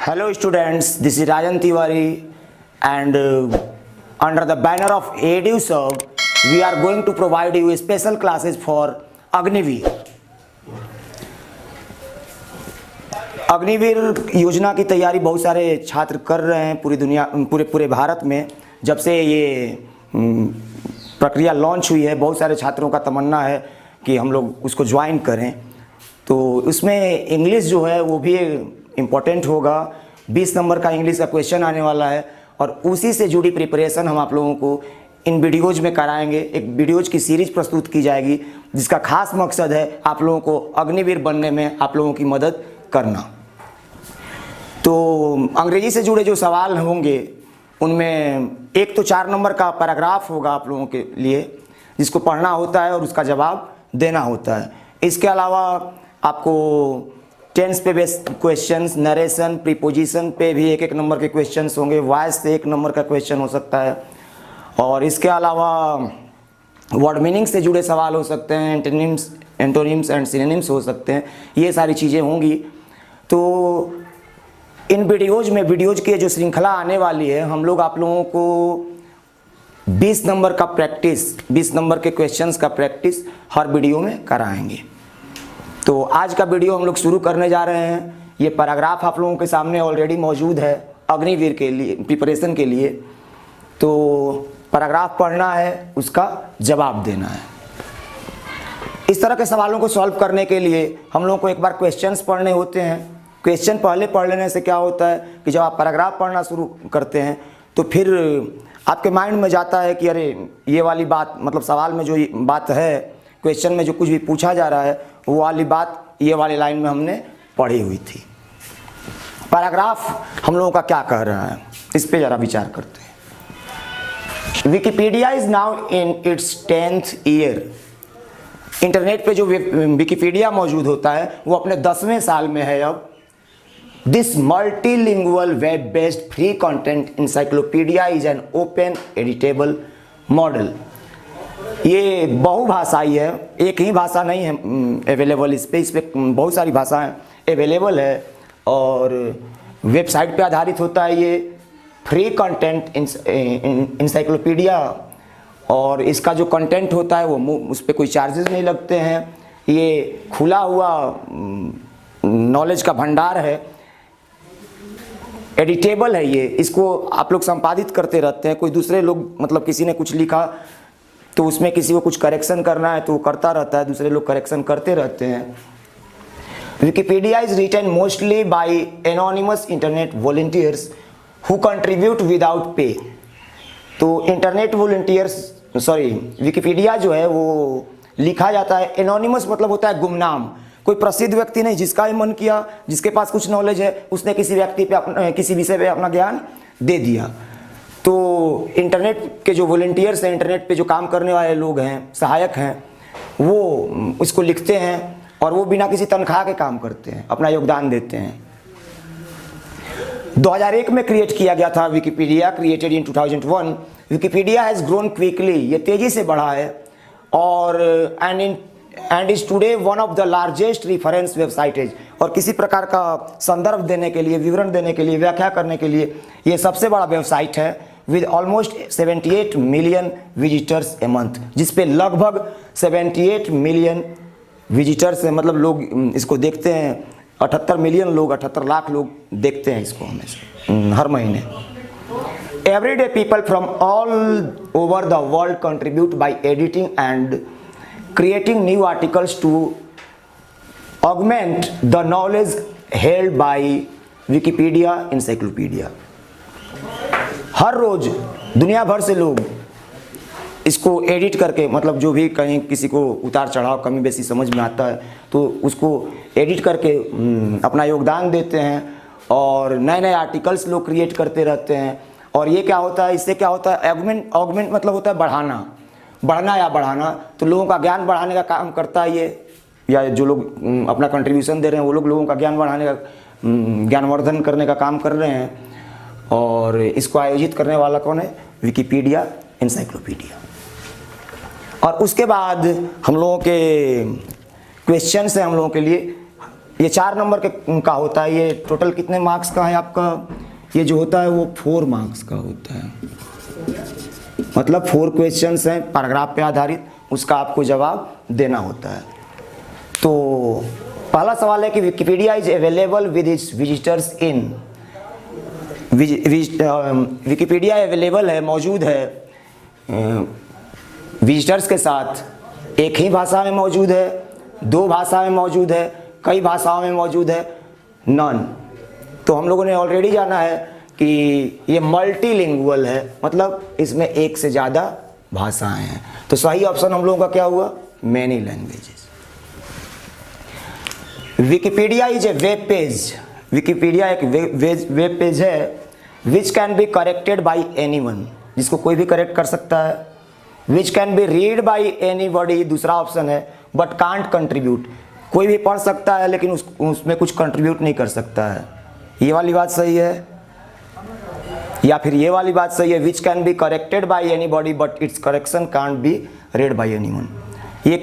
Hello students, this is Rajan Tiwari and under the banner of EduServe, we are going to provide you special classes for Agniveer. Agniveer योजना की तैयारी बहुत सारे छात्र कर रहे हैं पूरी दुनिया पूरे भारत में। जब से ये प्रक्रिया लॉन्च हुई है, बहुत सारे छात्रों का तमन्ना है कि हम लोग उसको ज्वाइन करें। तो उसमें इंग्लिश जो है वो भी इम्पोर्टेंट होगा। 20 नंबर का इंग्लिश का क्वेश्चन आने वाला है और उसी से जुड़ी प्रिपरेशन हम आप लोगों को इन वीडियोज़ में कराएंगे। एक वीडियोज़ की सीरीज प्रस्तुत की जाएगी जिसका खास मकसद है आप लोगों को अग्निवीर बनने में आप लोगों की मदद करना। तो अंग्रेजी से जुड़े जो सवाल होंगे उनमें एक तो 4 नंबर का पैराग्राफ होगा आप लोगों के लिए, जिसको पढ़ना होता है और उसका जवाब देना होता है। इसके अलावा आपको टेंस पे बेस्ड क्वेश्चंस, नरेशन, प्रीपोजिशन पे भी 1-1 नंबर के क्वेश्चंस होंगे। वॉइस से 1 नंबर का क्वेश्चन हो सकता है और इसके अलावा वर्ड मीनिंग से जुड़े सवाल हो सकते हैं, एंटोनिम्स एंड सिनोनिम्स हो सकते हैं। ये सारी चीज़ें होंगी। तो इन वीडियोज़ की जो श्रृंखला आने वाली है, हम लोग आप लोगों को 20 नंबर का प्रैक्टिस, 20 नंबर के क्वेश्चंस का प्रैक्टिस हर वीडियो में कराएंगे। तो आज का वीडियो हम लोग शुरू करने जा रहे हैं। ये पैराग्राफ आप लोगों के सामने ऑलरेडी मौजूद है अग्निवीर के लिए, प्रिपरेशन के लिए। तो पैराग्राफ पढ़ना है, उसका जवाब देना है। इस तरह के सवालों को सॉल्व करने के लिए हम लोगों को एक बार क्वेश्चंस पढ़ने होते हैं। क्वेश्चन पहले पढ़ लेने से क्या होता है कि जब आप पैराग्राफ पढ़ना शुरू करते हैं तो फिर आपके माइंड में जाता है कि अरे ये वाली बात, मतलब सवाल में जो बात है, क्वेश्चन में जो कुछ भी पूछा जा रहा है वो वाली बात ये वाली लाइन में हमने पढ़ी हुई थी। पैराग्राफ हम लोगों का क्या कह रहा है, इस पे ज़रा विचार करते हैं। Wikipedia is now in its 10th year. Internet पे जो विकिपीडिया मौजूद होता है वो अपने 10वें साल में है अब। This multilingual web-based free content encyclopedia is an open editable model। ये बहुभाषाई है, एक ही भाषा नहीं है अवेलेबल इस पे बहुत सारी भाषाएं अवेलेबल है और वेबसाइट पे आधारित होता है। ये फ्री कंटेंट इंसाइक्लोपीडिया और इसका जो कंटेंट होता है वो उस पर कोई चार्जेस नहीं लगते हैं। ये खुला हुआ नॉलेज का भंडार है, एडिटेबल है। ये इसको आप लोग संपादित करते रहते हैं। कोई दूसरे लोग, मतलब किसी ने कुछ लिखा तो उसमें किसी को कुछ करेक्शन करना है तो वो करता रहता है, दूसरे लोग करेक्शन करते रहते हैं। Wikipedia is written mostly by anonymous internet volunteers who contribute without pay. तो इंटरनेट वॉलंटियर्स, विकिपीडिया जो है वो लिखा जाता है एनोनिमस, मतलब होता है गुमनाम। कोई प्रसिद्ध व्यक्ति नहीं, जिसका ही मन किया, जिसके पास कुछ नॉलेज है, उसने किसी व्यक्ति पे किसी विषय पे अपना ज्ञान दे दिया। तो इंटरनेट के जो वॉलंटियर्स हैं, इंटरनेट पे जो काम करने वाले लोग हैं, सहायक हैं, वो उसको लिखते हैं और वो बिना किसी तनख्वाह के काम करते हैं, अपना योगदान देते हैं। 2001 में क्रिएट किया गया था Wikipedia, created in 2001। Wikipedia has grown quickly, ये तेज़ी से बढ़ा है और and is today one of the largest reference websites. और किसी प्रकार का संदर्भ देने के लिए, विवरण देने के लिए, व्याख्या करने के लिए ये सबसे बड़ा वेबसाइट है with almost 78 million visitors a month, जिसपे लगभग 78 मिलियन विजिटर्स है, मतलब लोग इसको देखते हैं। 78 मिलियन लोग, 78 लाख लोग देखते हैं इसको हमेशा हर महीने। Everyday people from all over the world contribute by editing and creating new articles to augment the knowledge held by Wikipedia encyclopedia। हर रोज दुनिया भर से लोग इसको एडिट करके, मतलब जो भी कहीं किसी को उतार चढ़ाव कमी बेसी समझ में आता है तो उसको एडिट करके अपना योगदान देते हैं और नए नए आर्टिकल्स लोग क्रिएट करते रहते हैं। और ये क्या होता है, इससे क्या होता है, ऑगमेंट मतलब होता है बढ़ना या बढ़ाना। तो लोगों का ज्ञान बढ़ाने का काम करता है ये, या जो लोग अपना कंट्रीब्यूशन दे रहे हैं वो लोगों का ज्ञान बढ़ाने का, ज्ञानवर्धन करने का काम कर रहे हैं। और इसको आयोजित करने वाला कौन है, विकिपीडिया इंसाइक्लोपीडिया। और उसके बाद हम लोगों के क्वेश्चंस हैं हम लोगों के लिए ये 4 नंबर का होता है। ये टोटल कितने मार्क्स का है आपका? ये जो होता है वो 4 मार्क्स का होता है, मतलब 4 क्वेश्चंस हैं पैराग्राफ पे आधारित, उसका आपको जवाब देना होता है। तो पहला सवाल है कि Wikipedia is available with its visitors in, Wikipedia available है, मौजूद है विजिटर्स के साथ एक ही भाषा में मौजूद है, 2 भाषा में मौजूद है, कई भाषाओं में मौजूद है, नॉन। तो हम लोगों ने ऑलरेडी जाना है कि ये मल्टीलिंगुअल है, मतलब इसमें एक से ज़्यादा भाषाएं हैं। तो सही ऑप्शन हम लोगों का क्या हुआ? Many languages. Wikipedia is a web page, Wikipedia एक वेब पेज है which can be corrected by anyone, जिसको कोई भी करेक्ट कर सकता है। Which can be read by anybody, दूसरा ऑप्शन है, बट कांट कंट्रीब्यूट, कोई भी पढ़ सकता है लेकिन उसमें कुछ कंट्रीब्यूट नहीं कर सकता है। ये वाली बात सही है, या फिर ये वाली बात सही है, which can be corrected by anybody but it's correction can't be red by anyone. ये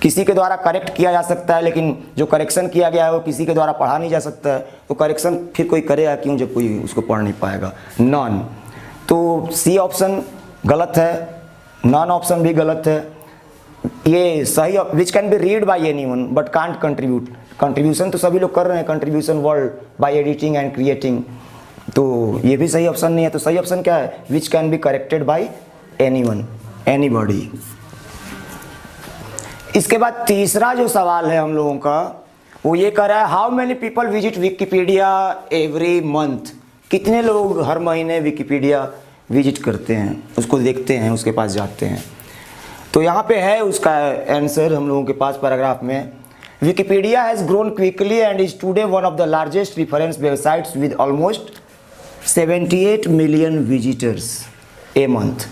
किसी के द्वारा करेक्ट किया जा सकता है लेकिन जो करेक्शन किया गया है वो किसी के द्वारा पढ़ा नहीं जा सकता है, तो करेक्शन फिर कोई करेगा क्यों जब कोई उसको पढ़ नहीं पाएगा? नॉन। तो सी ऑप्शन गलत है, नॉन ऑप्शन भी गलत है। ये सही, which can be read by anyone but can't contribute, contribution तो सभी लोग कर रहे हैं, contribution world by editing and creating, तो ये भी सही ऑप्शन नहीं है। तो सही ऑप्शन क्या है? Which can be corrected by anyone, anybody. इसके बाद तीसरा जो सवाल है हम लोगों का वो ये कर रहा है, how many people visit Wikipedia every month, कितने लोग हर महीने विकिपीडिया विजिट करते हैं, उसको देखते हैं, उसके पास जाते हैं। तो यहाँ पे है उसका आंसर हम लोगों के पास पैराग्राफ में, Wikipedia has grown quickly and is today one of the largest reference websites with almost 78 million visitors a month.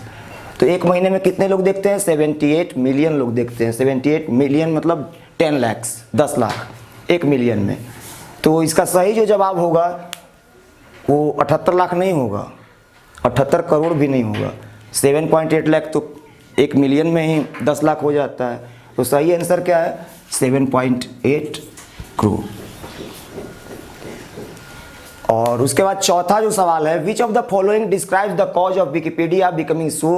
तो एक महीने में कितने लोग देखते हैं? 78 मिलियन लोग देखते हैं। 78 मिलियन मतलब 10 लाख, 10 लाख एक मिलियन में। तो इसका सही जो जवाब होगा वो 78 लाख नहीं होगा, 78 करोड़ भी नहीं होगा, 7.8 लाख तो एक मिलियन में ही 10 लाख हो जाता है। तो सही आंसर क्या है? 7.8 करोड़। और उसके बाद चौथा जो सवाल है, which of the following describes the cause of Wikipedia becoming so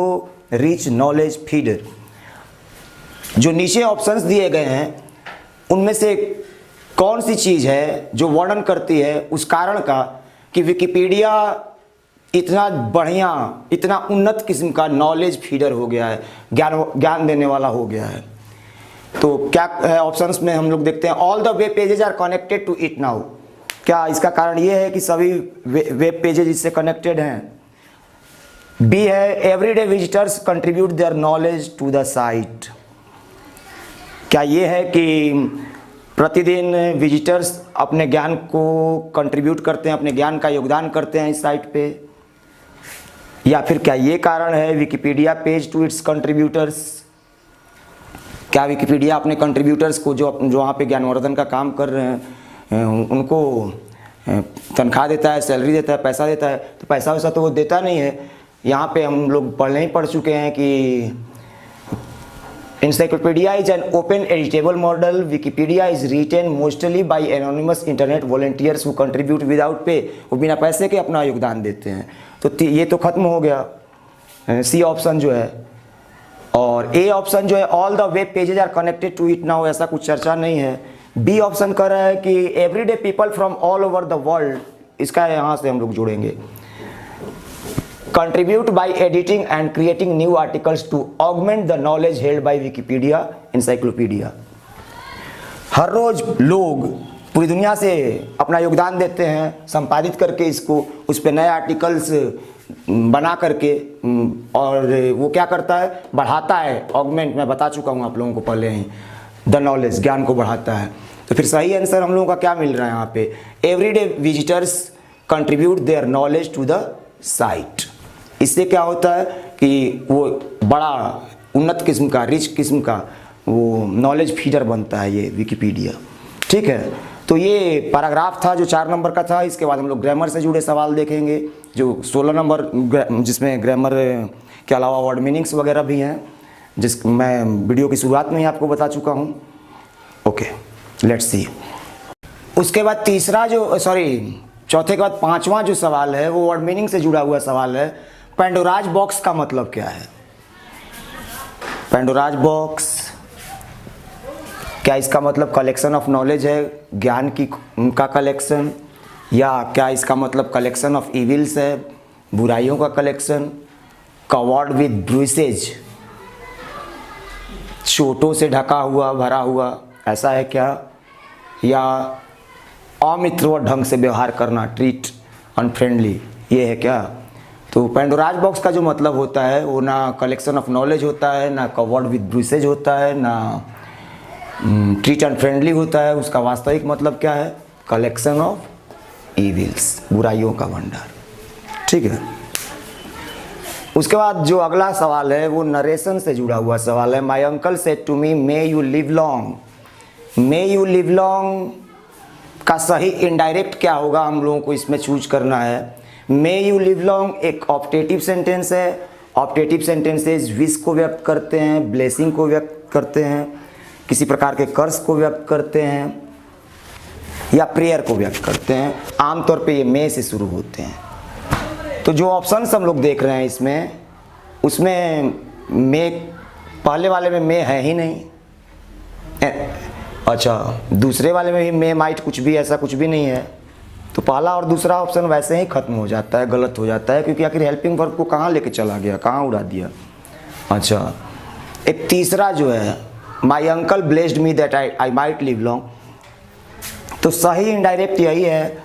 rich knowledge feeder. जो नीचे ऑप्शंस दिए गए हैं उनमें से कौन सी चीज़ है जो वर्णन करती है उस कारण का कि विकिपीडिया इतना बढ़िया, इतना उन्नत किस्म का नॉलेज फीडर हो गया है, ज्ञान देने वाला हो गया है। तो क्या है ऑप्शंस में हम लोग देखते हैं, all the web pages are connected to it now, क्या इसका कारण ये है कि सभी वेब पेजेज इससे कनेक्टेड हैं? बी है, everyday visitors contribute their knowledge to the site, क्या ये है कि प्रतिदिन विजिटर्स अपने ज्ञान को कंट्रीब्यूट करते हैं, अपने ज्ञान का योगदान करते हैं इस साइट पे? या फिर क्या ये कारण है Wikipedia page to its contributors, क्या विकिपीडिया अपने कंट्रीब्यूटर्स को जो वहाँ पे ज्ञानवर्धन का काम कर रहे हैं उनको तनख्वाह देता है, सैलरी देता है, पैसा देता है? तो पैसा वैसा तो वो देता नहीं है। यहाँ पे हम लोग पढ़ चुके हैं कि encyclopedia is an open editable model. Wikipedia is written mostly by anonymous internet volunteers who contribute without pay. वो बिना पैसे के अपना योगदान देते हैं। तो ये तो खत्म हो गया सी ऑप्शन जो है। और ए ऑप्शन जो है, all the web pages are connected to it now, ऐसा कुछ चर्चा नहीं है। बी ऑप्शन कर रहा है कि everyday people from all over the world, इसका यहाँ से हम लोग जोड़ेंगे, contribute by editing and creating new articles to augment the knowledge held by Wikipedia encyclopedia। हर रोज लोग पूरी दुनिया से अपना योगदान देते हैं संपादित करके इसको, उस पर नए आर्टिकल्स बना करके, और वो क्या करता है, बढ़ाता है, ऑगमेंट, मैं बता चुका हूँ आप लोगों को पहले ही, द नॉलेज, ज्ञान को बढ़ाता है। तो फिर सही आंसर हम लोगों का क्या मिल रहा है यहाँ पे, everyday visitors contribute their knowledge to the site. इससे क्या होता है कि वो बड़ा उन्नत किस्म का, रिच किस्म का वो नॉलेज फीडर बनता है ये विकिपीडिया। ठीक है, तो ये पैराग्राफ था जो 4 नंबर का था। इसके बाद हम लोग ग्रामर से जुड़े सवाल देखेंगे जो 16 नंबर, जिसमें ग्रामर के अलावा वर्ड मीनिंग्स वगैरह भी हैं, जिस मैं वीडियो की शुरुआत में ही आपको बता चुका हूँ। Okay, let's see. उसके बाद तीसरा जो चौथे के बाद पांचवा जो सवाल है वो वर्ड मीनिंग से जुड़ा हुआ सवाल है। पैंडोराज बॉक्स का मतलब क्या है? पैंडोराज बॉक्स, क्या इसका मतलब कलेक्शन ऑफ नॉलेज है, ज्ञान की का कलेक्शन, या क्या इसका मतलब कलेक्शन ऑफ इविल्स है, बुराइयों का कलेक्शन, कवर्ड विद ब्रूसेज, चोटों से ढका हुआ भरा हुआ, ऐसा है क्या? या अमित्रवत ढंग से व्यवहार करना, ट्रीट अनफ्रेंडली, ये है क्या? तो पैंडोराज बॉक्स का जो मतलब होता है वो ना कलेक्शन ऑफ नॉलेज होता है, ना कवर्ड विद ब्रूसेज होता है, ना ट्रीट अनफ्रेंडली होता है। उसका वास्तविक मतलब क्या है? कलेक्शन ऑफ इविल्स, बुराइयों का भंडार। ठीक है। उसके बाद जो अगला सवाल है वो नरेशन से जुड़ा हुआ सवाल है। My uncle said to me may you live long. May you live long का सही इनडायरेक्ट क्या होगा, हम लोगों को इसमें चूज करना है। मे यू लिव लॉन्ग एक ऑप्टेटिव सेंटेंस है। ऑप्टेटिव सेंटेंसेस विश को व्यक्त करते हैं, ब्लेसिंग को व्यक्त करते हैं, किसी प्रकार के कर्ज को व्यक्त करते हैं, या प्रेयर को व्यक्त करते हैं। आमतौर पे ये मे से शुरू होते हैं। तो जो ऑप्शंस हम लोग देख रहे हैं इसमें, उसमें मे, पहले वाले में मे है ही नहीं। अच्छा, दूसरे वाले में भी मे माइट कुछ भी, ऐसा कुछ भी नहीं है। तो पहला और दूसरा ऑप्शन वैसे ही खत्म हो जाता है, गलत हो जाता है, क्योंकि आखिर हेल्पिंग वर्ब को कहाँ लेके चला गया, कहाँ उड़ा दिया। अच्छा, एक तीसरा जो है my uncle blessed me that I might live long, तो सही इनडायरेक्ट यही है,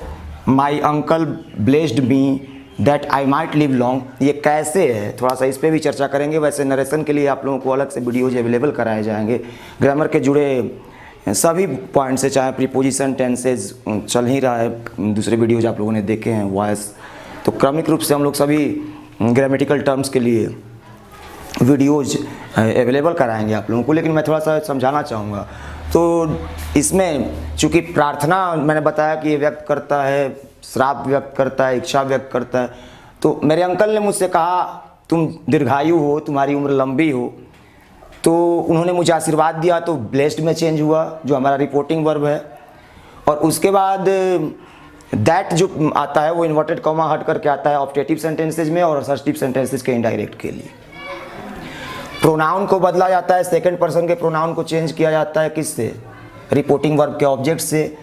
my uncle blessed me that I might live long. ये कैसे है, थोड़ा सा इस पर भी चर्चा करेंगे। वैसे नरेशन के लिए आप लोगों को अलग से वीडियोज अवेलेबल कराए जाएंगे, ग्रामर के जुड़े सभी पॉइंट से, चाहे प्रीपोजिशन, टेंसेज चल ही रहा है, दूसरे वीडियोज आप लोगों ने देखे हैं, वॉइस। तो क्रमिक रूप से हम लोग सभी ग्रामेटिकल टर्म्स के लिए वीडियोज अवेलेबल कराएंगे आप लोगों को। लेकिन मैं थोड़ा सा समझाना चाहूँगा। तो इसमें चूँकि प्रार्थना मैंने बताया कि ये व्यक्त करता है, श्राप व्यक्त करता है, इच्छा व्यक्त करता है। तो मेरे अंकल ने मुझसे कहा तुम दीर्घायु हो, तुम्हारी उम्र लंबी हो, तो उन्होंने मुझे आशीर्वाद दिया, तो ब्लेस्ड में चेंज हुआ, जो हमारा रिपोर्टिंग वर्ब है। और उसके बाद दैट जो आता है वो इन्वर्टेड कॉमा हट करके आता है ऑप्टेटिव सेंटेंसेज में और असर्टिव सेंटेंसेज के इनडायरेक्ट के लिए। प्रोनाउन को बदला जाता है, सेकंड पर्सन के प्रोनाउन को चेंज किया जाता है, किससे? रिपोर्टिंग वर्ब के ऑब्जेक्ट से।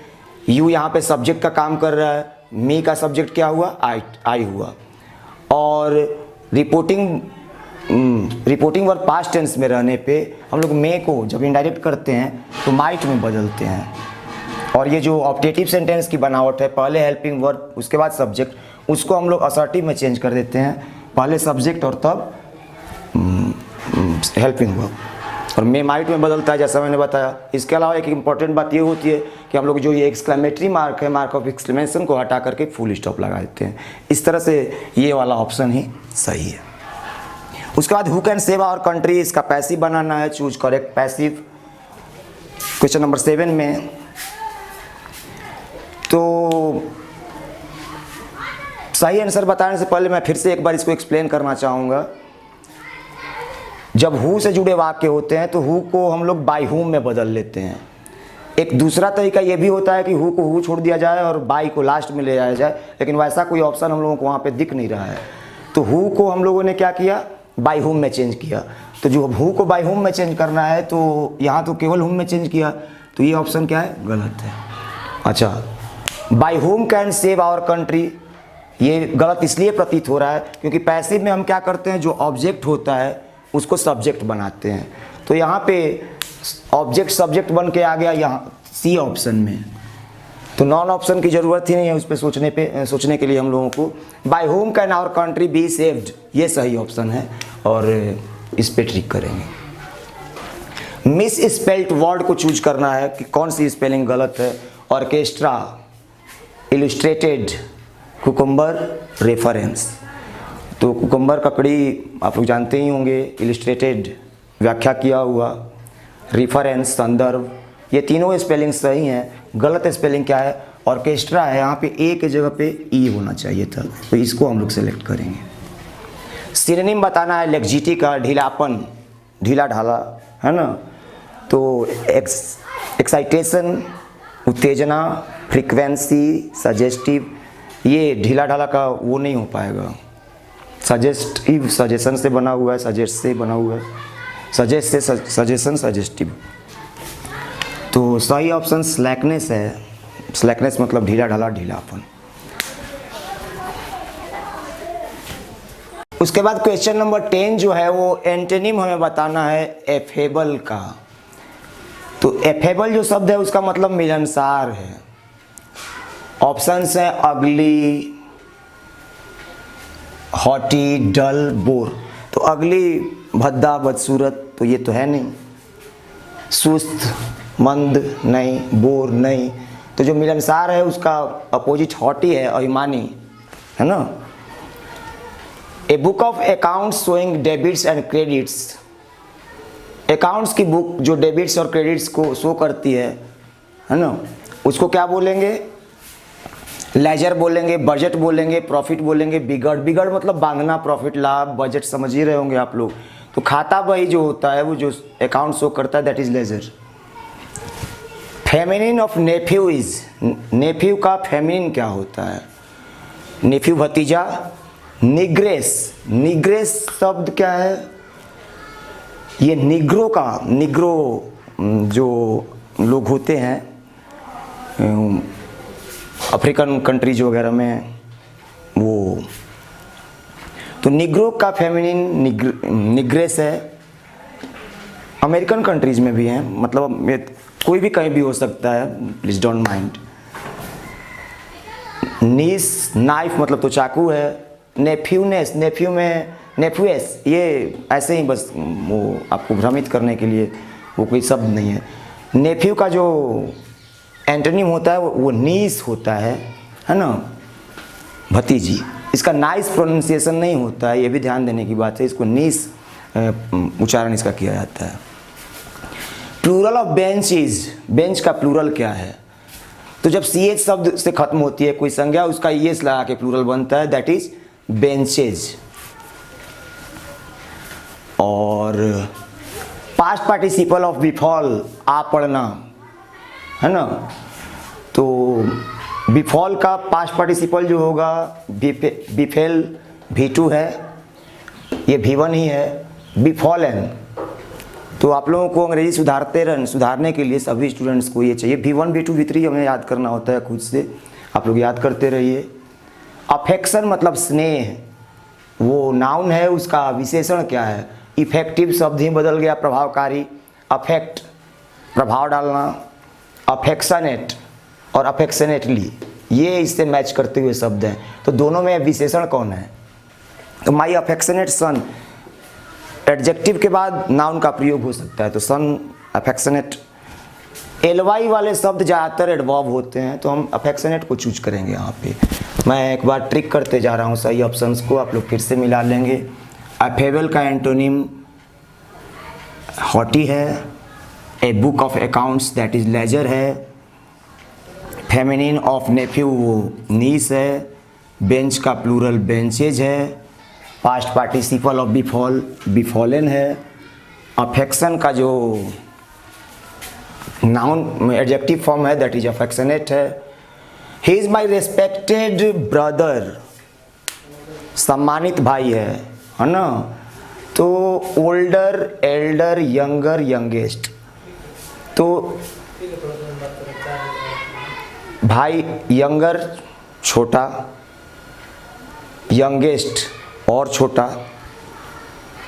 यू यहाँ पे सब्जेक्ट का काम कर रहा है, मी का सब्जेक्ट क्या हुआ? आई हुआ। और रिपोर्टिंग वर्ब पास्ट टेंस में रहने पे हम लोग मे को जब इनडायरेक्ट करते हैं तो माइट में बदलते हैं। और ये जो ऑप्टेटिव सेंटेंस की बनावट है, पहले हेल्पिंग वर्ब उसके बाद सब्जेक्ट, उसको हम लोग असर्टिव में चेंज कर देते हैं, पहले सब्जेक्ट और तब हेल्पिंग वर्ब। और मे माइट में बदलता है, जैसा मैंने बताया। इसके अलावा एक इम्पॉर्टेंट बात ये होती है कि हम लोग जो ये एक्सक्लेमेटरी मार्क है, मार्क ऑफ एक्सक्लेमेशन को हटा करके फुल स्टॉप लगा देते हैं। इस तरह से ये वाला ऑप्शन ही सही है। उसके बाद who can save our country, इसका पैसिव बनाना है, choose correct passive. Question number 7 में तो सही आंसर बताने से पहले मैं फिर से एक बार इसको एक्सप्लेन करना चाहूँगा। जब हु से जुड़े वाक्य होते हैं तो हु को हम लोग बाय हुम में बदल लेते हैं। एक दूसरा तरीका ये भी होता है कि हु को हु छोड़ दिया जाए और बाय को लास्ट में ले जाया जाए, लेकिन वैसा कोई ऑप्शन हम लोगों को वहाँ पे दिख नहीं रहा है। तो हु को हम लोगों ने क्या किया? बाय हुम में चेंज किया। तो जो हु को बाय हुम में चेंज करना है तो यहाँ तो केवल हुम में चेंज किया, तो ये ऑप्शन क्या है? गलत है। अच्छा, by whom can save our country, ये गलत इसलिए प्रतीत हो रहा है क्योंकि पैसिव में हम क्या करते हैं, जो ऑब्जेक्ट होता है उसको सब्जेक्ट बनाते हैं। तो यहाँ पे ऑब्जेक्ट सब्जेक्ट बन के आ गया यहाँ सी ऑप्शन में, तो नॉन ऑप्शन की ज़रूरत ही नहीं है उस पर सोचने के लिए हम लोगों को। By whom can our country be saved, ये सही ऑप्शन है और इस पे ट्रिक करेंगे। मिस स्पेल्ट वर्ड को चूज करना है कि कौन सी स्पेलिंग गलत है। Orchestra, illustrated, cucumber, reference. तो कुकुम्बर ककड़ी आप लोग जानते ही होंगे, इलस्ट्रेटेड व्याख्या किया हुआ, रेफरेंस संदर्भ, ये तीनों स्पेलिंग सही हैं। गलत स्पेलिंग क्या है? ऑर्केस्ट्रा है, यहाँ पे ए के जगह पे ई होना चाहिए था, तो इसको हम लोग सेलेक्ट करेंगे। सिनोनिम बताना है लेक्जिटी का, ढीलापन, ढीला ढाला, है ना। तो एक्साइटेशन, उत्तेजना, फ्रीक्वेंसी, सजेस्टिव, ये ढीला ढाला का वो नहीं हो पाएगा। सजेस्टिव सजेशन से बना हुआ है, सजेस्ट से बना हुआ है, सजेस्ट से सजेशन, सजेस्टिव। तो सही ऑप्शन स्लैकनेस है। स्लैकनेस मतलब ढीला ढाला, ढीलापन। उसके बाद क्वेश्चन नंबर 10 जो है वो एंटोनिम हमें बताना है एफेबल का। तो एफेबल जो शब्द है उसका मतलब मिलनसार है। ऑप्शंस हैं अगली, हॉटी, डल, बोर। तो अगली, भद्दा, बदसूरत, तो ये तो है नहीं। सुस्त, मंद नहीं, बोर नहीं। तो जो मिलनसार है उसका अपोजिट हॉटी है, अभिमानी, है ना। ए book of accounts showing debits and credits. Accounts की बुक जो डेबिट्स और क्रेडिट्स को शो करती है ना, उसको क्या बोलेंगे? लेजर बोलेंगे, बजट बोलेंगे, प्रॉफिट बोलेंगे, बिगड़। बिगड़ मतलब बांधना, प्रॉफिट, लाभ, बजट समझ ही रहे होंगे आप लोग। तो खाता बही जो होता है वो जो अकाउंट शो करता है that is ledger. Feminine of nephew is, nephew का फेमिनिन क्या होता है? नेफ्यू भतीजा। निग्रेस, निग्रेस शब्द क्या है? ये निग्रो का, निग्रो जो लोग होते हैं अफ्रीकन कंट्रीज वगैरह में, वो तो निग्रो का फेमिनिन निग्रेस है। अमेरिकन कंट्रीज में भी हैं, मतलब ये कोई भी कहीं भी हो सकता है, please don't mind. Niece, knife मतलब तो चाकू है। नेफ्यूनेस, नेफ्यू में नेफ्यूएस, ये ऐसे ही बस वो आपको भ्रमित करने के लिए, वो कोई शब्द नहीं है। नेफ्यू का जो एंटोनिम होता है वो नीस होता है ना, भतीजी। इसका नाइस प्रोनाउंसिएशन नहीं होता है, ये भी ध्यान देने की बात है। इसको नीस उच्चारण इसका किया जाता है। Plural of bench is, bench का प्लूरल क्या है? तो जब सी एच शब्द से खत्म होती है कोई संज्ञा, उसका ईएस लगा के प्लूरल बनता है, दैट इज बेंचेज। और पास्ट पार्टिसिपल ऑफ बिफॉल, आ पढ़ना, है ना। तो बिफॉल का पास्ट पार्टिसिपल जो होगा बिफेल, V2 है, ये V1 ही है। बिफॉलन, तो आप लोगों को अंग्रेजी सुधारने के लिए सभी स्टूडेंट्स को ये चाहिए, V1, V2, V3 हमें याद करना होता है खुद से, आप लोग याद करते रहिए। अफेक्शन मतलब स्नेह, वो नाउन है, उसका विशेषण क्या है? इफेक्टिव शब्द ही बदल गया, प्रभावकारी। अफेक्ट, प्रभाव डालना। अफेक्शनेट और अफेक्शनेटली, ये इससे मैच करते हुए शब्द हैं। तो दोनों में विशेषण कौन है? तो माई अफेक्शनेट सन, एडजेक्टिव के बाद नाउन का प्रयोग हो सकता है, तो सन, अफेक्शनेट। एलवाई वाले शब्द ज़्यादातर एडवर्ब होते हैं, तो हम अफेक्शनेट को चूज करेंगे यहाँ पे। मैं एक बार ट्रिक करते जा रहा हूँ सही ऑप्शंस को, आप लोग फिर से मिला लेंगे। अफेबल का एंटोनिम हॉटी है। A book of accounts that is ledger है। फेमिनिन ऑफ नेफ्यू वो नीस है। बेंच का प्लूरल बेंचेज है। Past participle of befall befallen है। अफेक्शन का जो नाउन एडजेक्टिव फॉर्म है दैट इज अफेक्शनेट है। He is my respected brother, सम्मानित भाई है ना। तो ओल्डर, एल्डर, यंगर, यंगेस्ट, तो भाई यंगर छोटा, यंगेस्ट और छोटा।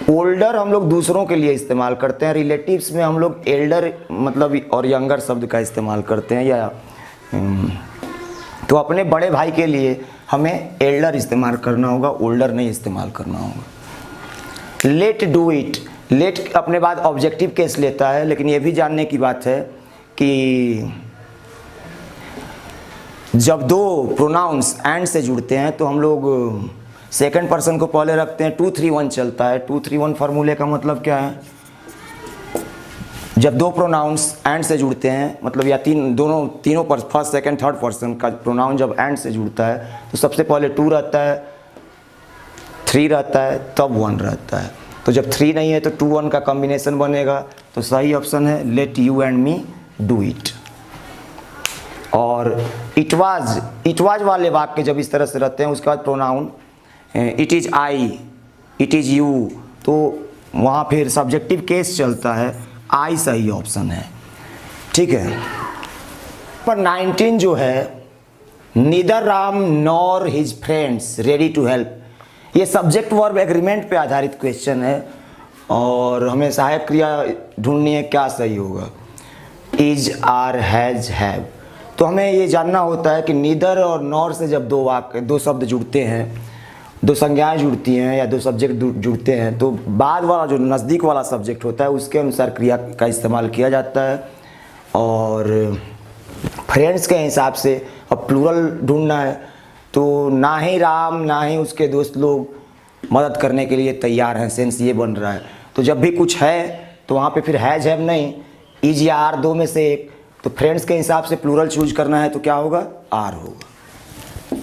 ओल्डर हम लोग दूसरों के लिए इस्तेमाल करते हैं, रिलेटिव्स में हम लोग एल्डर मतलब और यंगर शब्द का इस्तेमाल करते हैं, या तो अपने बड़े भाई के लिए हमें एल्डर इस्तेमाल करना होगा, ओल्डर नहीं इस्तेमाल करना होगा। लेट डू इट, लेट अपने बाद ऑब्जेक्टिव केस लेता है, लेकिन ये भी जानने की बात है कि जब दो प्रोनाउंस एंड से जुड़ते हैं तो हम लोग सेकंड पर्सन को पहले रखते हैं, 2-3-1 चलता है। 2-3-1 फार्मूले का मतलब क्या है? जब दो प्रोनाउंस एंड से जुड़ते हैं, मतलब या तीनों पर फर्स्ट सेकंड थर्ड पर्सन का प्रोनाउन जब एंड से जुड़ता है तो सबसे पहले 2 रहता है, 3 रहता है, तब 1 रहता है। तो जब 3 नहीं है तो 2-1 का कॉम्बिनेशन बनेगा। तो सही ऑप्शन है let you and me do it. और इट वाज वाले वाक्य जब इस तरह से रहते हैं, उसके बाद pronoun it is I, it is you, तो वहाँ फिर सब्जेक्टिव केस चलता है, आई सही ऑप्शन है। ठीक है। पर 19 जो है, neither Ram nor his friends ready to help, ये सब्जेक्ट वर्ब एग्रीमेंट पे आधारित क्वेश्चन है और हमें सहायक क्रिया ढूंढनी है, क्या सही होगा, इज, आर, हैज, हैव। तो हमें ये जानना होता है कि नीदर और नॉर से जब दो शब्द जुड़ते हैं, दो संज्ञाएं जुड़ती हैं या दो सब्जेक्ट जुड़ते हैं, तो बाद वाला जो नज़दीक वाला सब्जेक्ट होता है उसके अनुसार क्रिया का इस्तेमाल किया जाता है। और फ्रेंड्स के हिसाब से अब प्लूरल ढूंढना है, तो ना ही राम ना ही उसके दोस्त लोग मदद करने के लिए तैयार हैं, सेंस ये बन रहा है। तो जब भी कुछ है तो वहाँ पे फिर हैज, हैव नहीं, इज या आर दो में से एक, तो फ्रेंड्स के हिसाब से प्लूरल चूज करना है तो क्या होगा, आर होगा।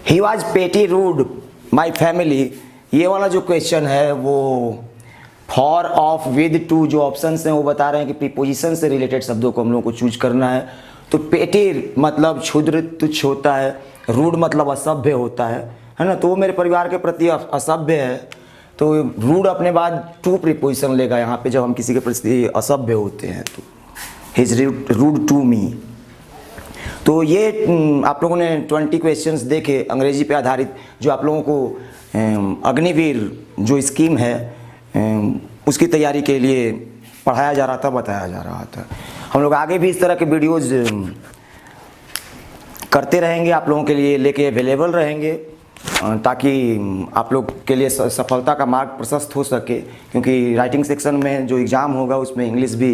ही वॉज पेटी रूड माई फैमिली, ये वाला जो क्वेश्चन है वो फॉर, ऑफ, विद, टू जो ऑप्शन हैं वो बता रहे हैं कि प्रीपोजिशन से रिलेटेड शब्दों को हम लोगों को चूज करना है। तो पेटी मतलब क्षुद्र, तुच्छ होता है, रूड मतलब असभ्य होता है ना, तो वो मेरे परिवार के प्रति असभ्य है, तो रूड अपने बाद टू प्रीपोजिशन लेगा यहाँ पे जब हम किसी के प्रति असभ्य होते हैं, तो हिज रूड टू मी। तो ये आप लोगों ने 20 क्वेश्चंस देखे अंग्रेजी पे आधारित, जो आप लोगों को अग्निवीर जो स्कीम है उसकी तैयारी के लिए पढ़ाया जा रहा था, बताया जा रहा था। हम लोग आगे भी इस तरह के वीडियोज़ करते रहेंगे, आप लोगों के लिए लेके अवेलेबल रहेंगे, ताकि आप लोग के लिए सफलता का मार्ग प्रशस्त हो सके, क्योंकि राइटिंग सेक्शन में जो एग्ज़ाम होगा उसमें इंग्लिश भी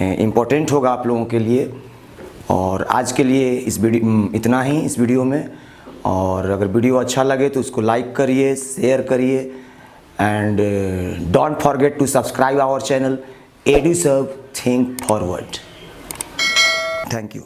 इम्पोर्टेंट होगा आप लोगों के लिए। और आज के लिए इतना ही इस वीडियो में, और अगर वीडियो अच्छा लगे तो उसको लाइक करिए, शेयर करिए, and don't forget to subscribe our channel EduServe Think Forward। Thank you.